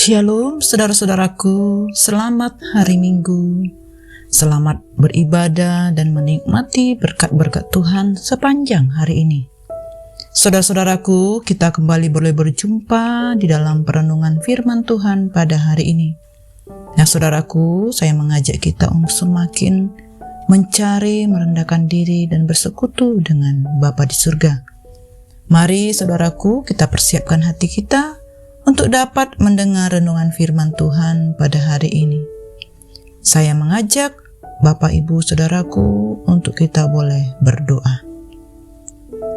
Shalom saudara-saudaraku, selamat hari Minggu. Selamat beribadah dan menikmati berkat-berkat Tuhan sepanjang hari ini. Saudara-saudaraku, kita kembali boleh berjumpa di dalam perenungan firman Tuhan pada hari ini. Nah saudaraku, saya mengajak kita untuk semakin mencari, merendahkan diri dan bersekutu dengan Bapa di surga. Mari saudaraku, kita persiapkan hati kita untuk dapat mendengar renungan firman Tuhan pada hari ini. Saya mengajak Bapak Ibu Saudaraku untuk kita boleh berdoa.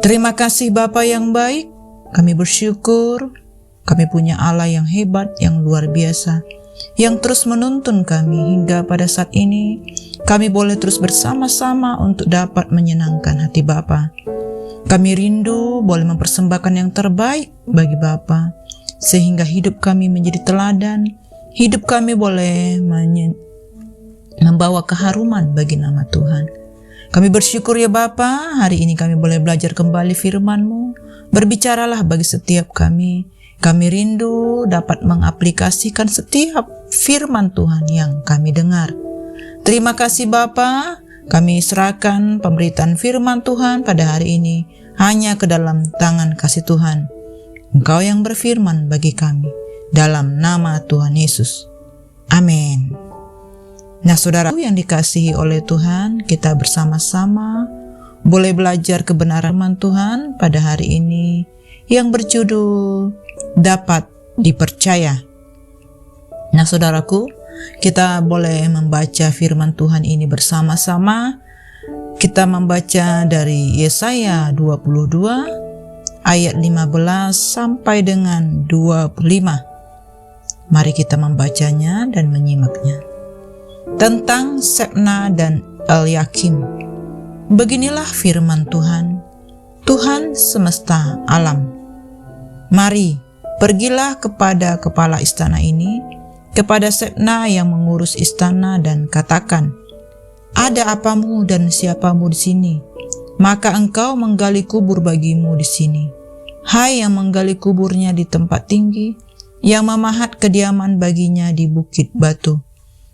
Terima kasih Bapa yang baik, kami bersyukur kami punya Allah yang hebat, yang luar biasa, yang terus menuntun kami hingga pada saat ini. Kami boleh terus bersama-sama untuk dapat menyenangkan hati Bapa. Kami rindu boleh mempersembahkan yang terbaik bagi Bapa, sehingga hidup kami menjadi teladan, hidup kami boleh membawa keharuman bagi nama Tuhan. Kami bersyukur ya Bapa, hari ini kami boleh belajar kembali firman-Mu. Berbicaralah bagi setiap kami. Kami rindu dapat mengaplikasikan setiap firman Tuhan yang kami dengar. Terima kasih Bapa, kami serahkan pemberitaan firman Tuhan pada hari ini hanya ke dalam tangan kasih Tuhan. Engkau yang berfirman bagi kami, dalam nama Tuhan Yesus. Amin. Nah saudara yang dikasihi oleh Tuhan, kita bersama-sama boleh belajar kebenaran firman Tuhan pada hari ini yang berjudul Dapat Dipercaya. Nah saudaraku, kita boleh membaca firman Tuhan ini bersama-sama. Kita membaca dari Yesaya 22 ayat 15 sampai dengan 25. Mari kita membacanya dan menyimaknya. Tentang Sebna dan Elyakim. Beginilah firman Tuhan, Tuhan semesta alam. Mari, pergilah kepada kepala istana ini, kepada Sebna yang mengurus istana dan katakan, ada apamu dan siapamu di sini? Maka engkau menggali kubur bagimu di sini. Hai yang menggali kuburnya di tempat tinggi, yang memahat kediaman baginya di bukit batu.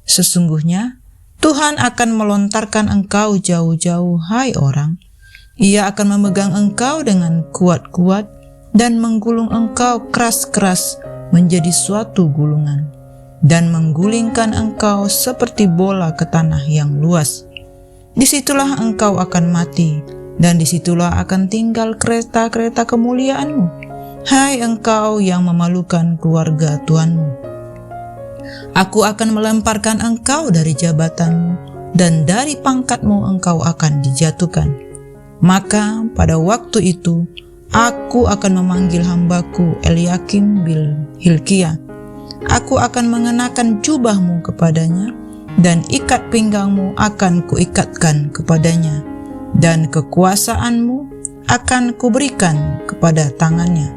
Sesungguhnya Tuhan akan melontarkan engkau jauh-jauh, hai orang. Ia akan memegang engkau dengan kuat-kuat dan menggulung engkau keras-keras menjadi suatu gulungan, dan menggulingkan engkau seperti bola ke tanah yang luas. Disitulah engkau akan mati, dan disitulah akan tinggal kereta-kereta kemuliaanmu, hai engkau yang memalukan keluarga Tuhanmu. Aku akan melemparkan engkau dari jabatanmu, dan dari pangkatmu engkau akan dijatuhkan. Maka pada waktu itu, aku akan memanggil hambaku Elyakim bin Hilkiah. Aku akan mengenakan jubahmu kepadanya, dan ikat pinggangmu akan kuikatkan kepadanya, dan kekuasaanmu akan kuberikan kepada tangannya.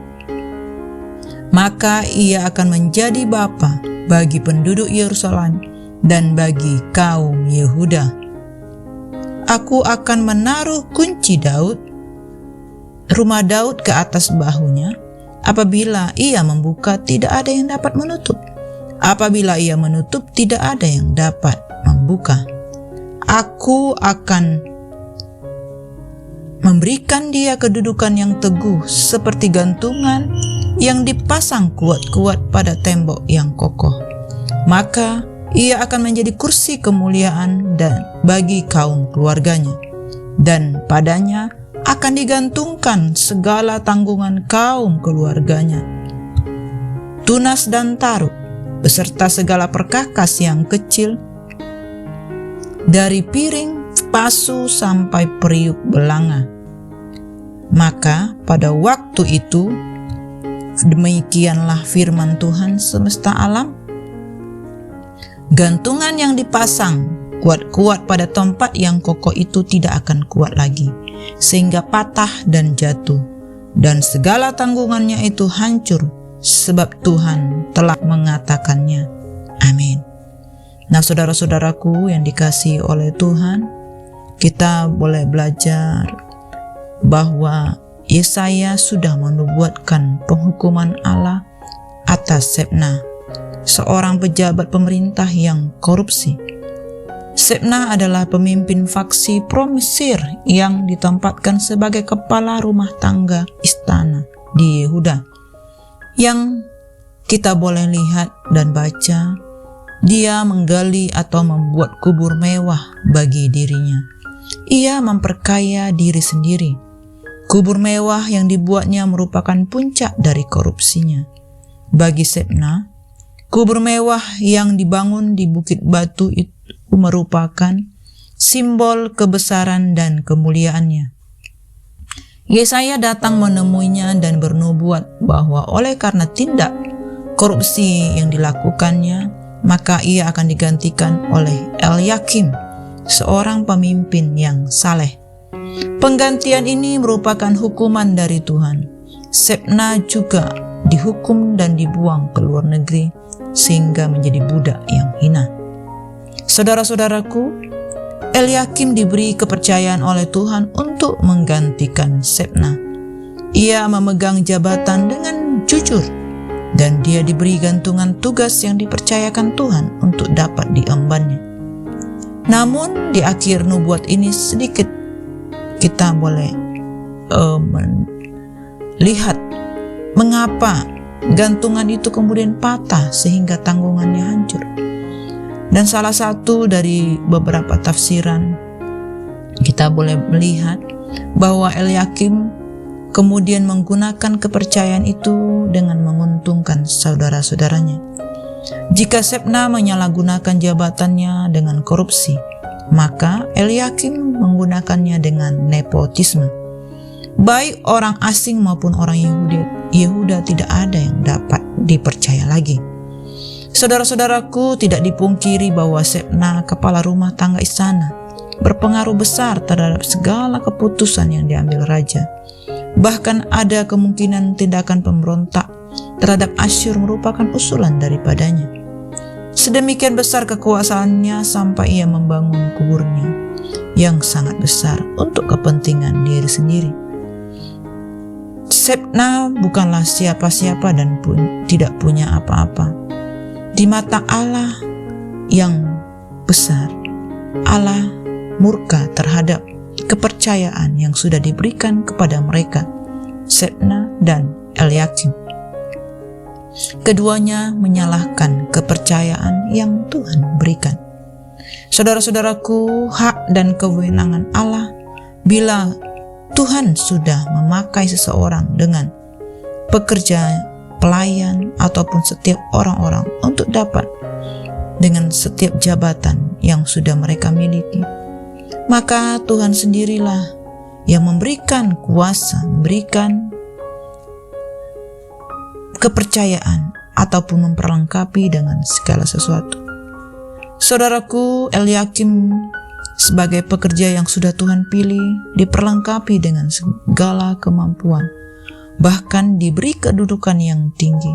Maka ia akan menjadi bapa bagi penduduk Yerusalem dan bagi kaum Yehuda. Aku akan menaruh kunci Daud, rumah Daud ke atas bahunya. Apabila ia membuka, tidak ada yang dapat menutup. Apabila ia menutup, tidak ada yang dapat membuka. Aku akan memberikan dia kedudukan yang teguh seperti gantungan yang dipasang kuat-kuat pada tembok yang kokoh. Maka ia akan menjadi kursi kemuliaan dan bagi kaum keluarganya, dan padanya akan digantungkan segala tanggungan kaum keluarganya, tunas dan taruk, beserta segala perkakas yang kecil, dari piring, pasu sampai periuk belanga. Maka pada waktu itu, demikianlah firman Tuhan semesta alam, gantungan yang dipasang kuat-kuat pada tempat yang kokoh itu tidak akan kuat lagi, sehingga patah dan jatuh, dan segala tanggungannya itu hancur, sebab Tuhan telah mengatakannya. Amin. Nah saudara-saudaraku yang dikasihi oleh Tuhan, kita boleh belajar bahwa Yesaya sudah menubuatkan penghukuman Allah atas Sebna seorang pejabat pemerintah yang korupsi. Shebna adalah pemimpin faksi pro-Mesir yang ditempatkan sebagai kepala rumah tangga istana di Yehuda. Yang kita boleh lihat dan baca, dia menggali atau membuat kubur mewah bagi dirinya. Ia memperkaya diri sendiri. Kubur mewah yang dibuatnya merupakan puncak dari korupsinya. Bagi Shebna, kubur mewah yang dibangun di bukit batu itu merupakan simbol kebesaran dan kemuliaannya. Yesaya datang menemuinya dan bernubuat bahwa oleh karena tindak korupsi yang dilakukannya, maka ia akan digantikan oleh Elyakim, seorang pemimpin yang saleh. Penggantian ini merupakan hukuman dari Tuhan. Shebna juga dihukum dan dibuang ke luar negeri sehingga menjadi budak yang hina. Saudara-saudaraku, Elyakim diberi kepercayaan oleh Tuhan untuk menggantikan Shebna. Ia memegang jabatan dengan jujur dan dia diberi gantungan tugas yang dipercayakan Tuhan untuk dapat diembannya. Namun di akhir nubuat ini sedikit kita boleh melihat mengapa gantungan itu kemudian patah sehingga tanggungannya hancur. Dan salah satu dari beberapa tafsiran kita boleh melihat bahwa Elyakim kemudian menggunakan kepercayaan itu dengan menguntungkan saudara-saudaranya. Jika Shebna menyalahgunakan jabatannya dengan korupsi, maka Elyakim menggunakannya dengan nepotisme. Baik orang asing maupun orang Yehuda tidak ada yang dapat dipercaya lagi. Saudara-saudaraku, tidak dipungkiri bahwa Shebna, kepala rumah tangga istana, berpengaruh besar terhadap segala keputusan yang diambil raja. Bahkan ada kemungkinan tindakan pemberontak terhadap Asyur merupakan usulan daripadanya. Sedemikian besar kekuasaannya sampai ia membangun kuburnya yang sangat besar untuk kepentingan diri sendiri. Shebna bukanlah siapa-siapa dan tidak punya apa-apa. Di mata Allah yang besar, Allah murka terhadap kepercayaan yang sudah diberikan kepada mereka, Shebna dan Elyakim. Keduanya menyalahkan kepercayaan yang Tuhan berikan. Saudara-saudaraku, hak dan kewenangan Allah bila Tuhan sudah memakai seseorang dengan pekerja, pelayan, ataupun setiap orang-orang untuk dapat dengan setiap jabatan yang sudah mereka miliki, maka Tuhan sendirilah yang memberikan kuasa, memberikan kepercayaan ataupun memperlengkapi dengan segala sesuatu. Saudaraku, Elyakim sebagai pekerja yang sudah Tuhan pilih diperlengkapi dengan segala kemampuan, bahkan diberi kedudukan yang tinggi.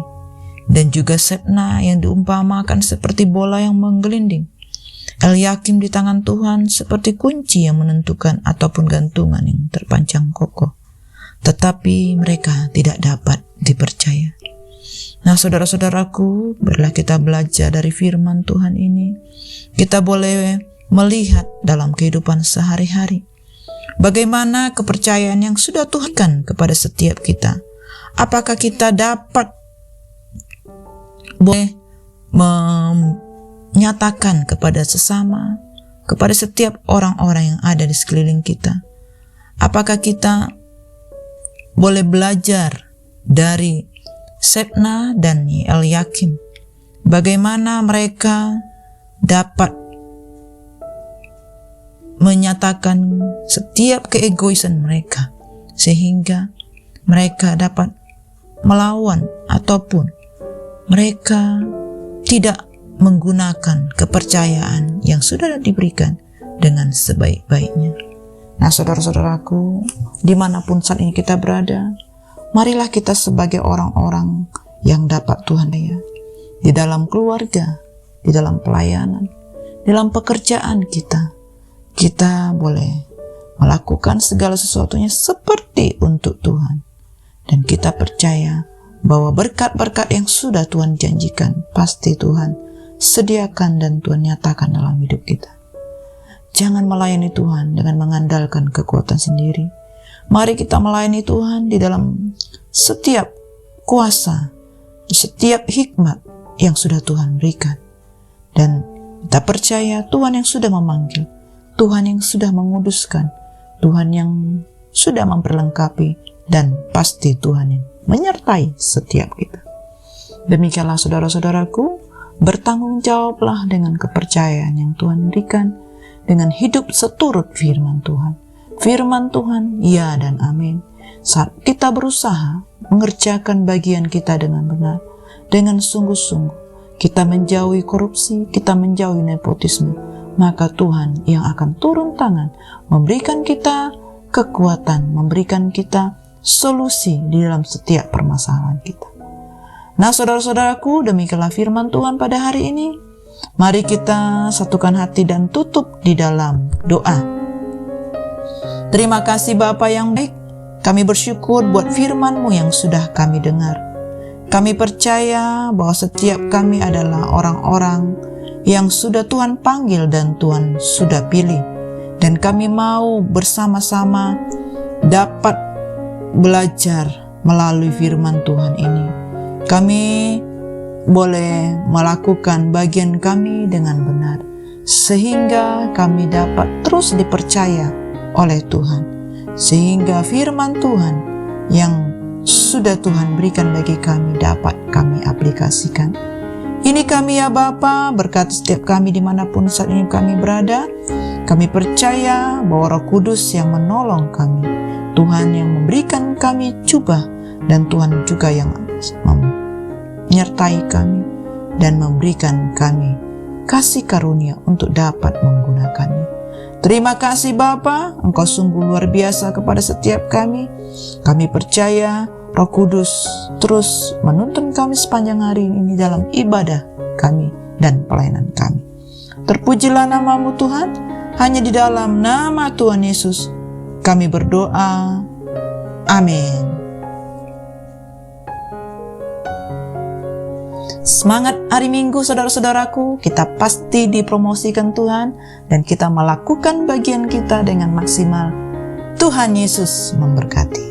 Dan juga Shebna yang diumpamakan seperti bola yang menggelinding. Elyakim di tangan Tuhan seperti kunci yang menentukan ataupun gantungan yang terpancang kokoh. Tetapi mereka tidak dapat dipercaya. Nah, saudara-saudaraku, biarlah kita belajar dari firman Tuhan ini. Kita boleh melihat dalam kehidupan sehari-hari bagaimana kepercayaan yang sudah Tuhan berikan kepada setiap kita. Apakah kita dapat boleh menyatakan kepada sesama, kepada setiap orang-orang yang ada di sekeliling kita? Apakah kita boleh belajar dari Shebna dan Elyakim, bagaimana mereka dapat menyatakan setiap keegoisan mereka sehingga mereka dapat melawan ataupun mereka tidak menggunakan kepercayaan yang sudah diberikan dengan sebaik-baiknya. Nah, saudara-saudaraku, dimanapun saat ini kita berada, marilah kita sebagai orang-orang yang dapat Tuhan daya di dalam keluarga, di dalam pelayanan, dalam pekerjaan kita boleh melakukan segala sesuatunya seperti untuk Tuhan. Dan kita percaya bahwa berkat-berkat yang sudah Tuhan janjikan pasti Tuhan sediakan dan Tuhan nyatakan dalam hidup kita. Jangan melayani Tuhan dengan mengandalkan kekuatan sendiri. Mari kita melayani Tuhan di dalam setiap kuasa, setiap hikmat yang sudah Tuhan berikan. Dan kita percaya Tuhan yang sudah memanggil, Tuhan yang sudah menguduskan, Tuhan yang sudah memperlengkapi, dan pasti Tuhan yang menyertai setiap kita. Demikianlah saudara-saudaraku, bertanggung jawablah dengan kepercayaan yang Tuhan berikan, dengan hidup seturut firman Tuhan. Firman Tuhan, ya dan amin. Saat kita berusaha mengerjakan bagian kita dengan benar, dengan sungguh-sungguh, kita menjauhi korupsi, kita menjauhi nepotisme, maka Tuhan yang akan turun tangan, memberikan kita kekuatan, memberikan kita solusi di dalam setiap permasalahan kita. Nah, saudara-saudaraku, demikianlah firman Tuhan pada hari ini. Mari kita satukan hati dan tutup di dalam doa. Terima kasih Bapa yang baik, kami bersyukur buat firman-Mu yang sudah kami dengar. Kami percaya bahwa setiap kami adalah orang-orang yang sudah Tuhan panggil dan Tuhan sudah pilih. Dan kami mau bersama-sama dapat belajar melalui firman Tuhan ini. Kami boleh melakukan bagian kami dengan benar, sehingga kami dapat terus dipercaya oleh Tuhan, sehingga firman Tuhan yang sudah Tuhan berikan bagi kami dapat kami aplikasikan. Ini kami ya Bapa, berkati setiap kami dimanapun saat ini kami berada. Kami percaya bahwa Roh Kudus yang menolong kami, Tuhan yang memberikan kami jubah, dan Tuhan juga yang menyertai kami dan memberikan kami kasih karunia untuk dapat menggunakannya. Terima kasih Bapa, Engkau sungguh luar biasa kepada setiap kami. Kami percaya Roh Kudus terus menuntun kami sepanjang hari ini dalam ibadah kami dan pelayanan kami. Terpujilah nama-Mu Tuhan, hanya di dalam nama Tuhan Yesus kami berdoa. Amin. Semangat hari Minggu saudara-saudaraku, kita pasti dipromosikan Tuhan dan kita melakukan bagian kita dengan maksimal. Tuhan Yesus memberkati.